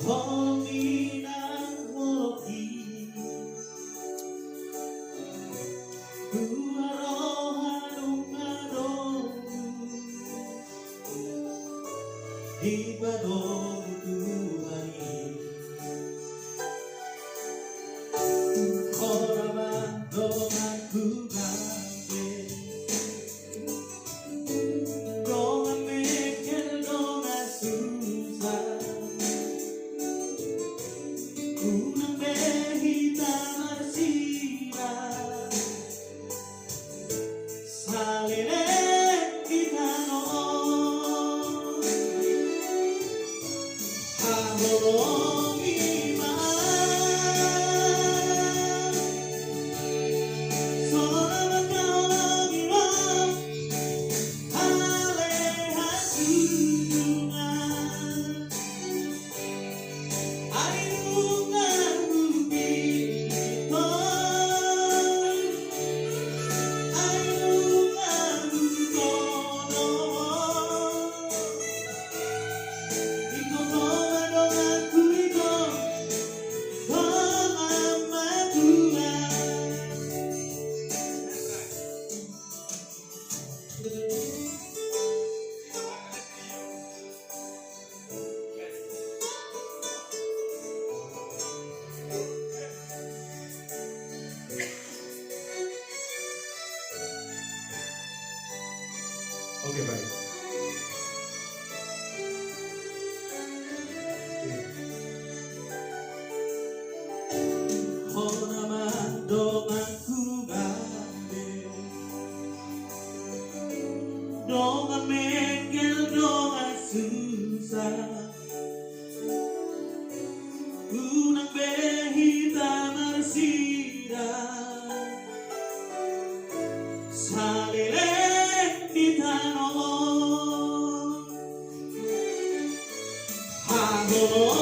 Hominang hoki Buarohanong Ibanog Tuhan Koraman dongan kugambe Dongan mikir dongan susah Unang behita marsira Salire kita noon Haholomi man Soraman kaulangiran Halehan tunjungan Ayungan bukito Ayungan bukono Ito tomadongan kuito Pamamaguan Oke, baik. Honaman dongan kugambe Dongan mengkel dongan susah Unang behita marsira Salileng di tanon Hagolo